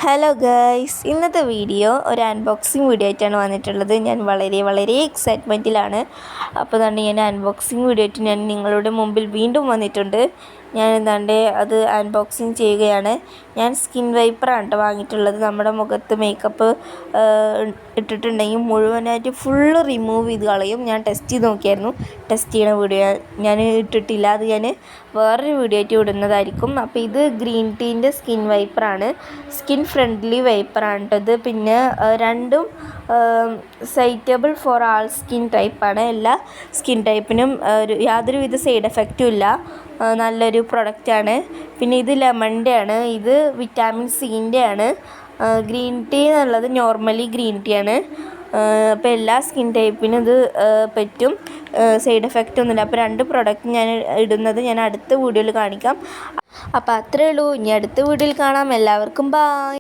Hello guys, ഇന്നത്തെ video ഒരു unboxing video ആയിട്ടാണ് വന്നിട്ടുള്ളത്. ഞാൻ വളരെ എക്സൈറ്റ്മെൻറ്റിലാണ്. അപ്പോൾ തന്നെ ഞാൻ അൺബോക്സിങ് വീഡിയോ ആയിട്ട് ഞാൻ നിങ്ങളുടെ മുമ്പിൽ വീണ്ടും വന്നിട്ടുണ്ട്. ഞാൻ അത് അൺബോക്സിങ് ചെയ്യുകയാണ്. ഞാൻ സ്കിൻ വൈപ്പറാണ് കേട്ടോ വാങ്ങിയിട്ടുള്ളത്. നമ്മുടെ മുഖത്ത് മേക്കപ്പ് ഇട്ടിട്ടുണ്ടെങ്കിൽ മുഴുവനായിട്ട് ഫുള്ള് റിമൂവ് ചെയ്ത് കളയും. ഞാൻ ടെസ്റ്റ് ചെയ്ത് നോക്കിയായിരുന്നു. ടെസ്റ്റ് ചെയ്യുന്ന വീഡിയോ ഞാൻ ഇട്ടിട്ടില്ല. അത് ഞാൻ വേറൊരു വീഡിയോ ആയിട്ട് ഇടുന്നതായിരിക്കും. അപ്പോൾ ഇത് ഗ്രീൻ ടീൻ്റെ സ്കിൻ വൈപ്പറാണ്. സ്കിൻ ഫ്രണ്ട്ലി വൈപ്പറാണ് കേട്ടത്. പിന്നെ രണ്ടും സൈറ്റബിൾ ഫോർ ആൾ സ്കിൻ ടൈപ്പാണ്. എല്ലാ സ്കിൻ ടൈപ്പിനും യാതൊരുവിധ സൈഡ് എഫക്റ്റും ഇല്ല. നല്ലൊരു പ്രൊഡക്റ്റാണ്. പിന്നെ ഇത് ലെമണിൻ്റെ ആണ്. ഇത് വിറ്റാമിൻ സിൻ്റെ ആണ്. ഗ്രീൻ ടീ എന്നുള്ളത് നോർമലി ഗ്രീൻ ടീ ആണ്. അപ്പോൾ എല്ലാ സ്കിൻ ടൈപ്പിനും ഇത് പറ്റും. സൈഡ് എഫക്റ്റ് ഒന്നുമില്ല. അപ്പോൾ രണ്ട് പ്രൊഡക്റ്റ് ഞാൻ ഇടുന്നത് ഞാൻ അടുത്ത വീഡിയോയിൽ കാണിക്കാം. അപ്പോൾ അത്രയേ ഉള്ളൂ. ഇനി അടുത്ത വീഡിയോയിൽ കാണാം. എല്ലാവർക്കും ബൈ.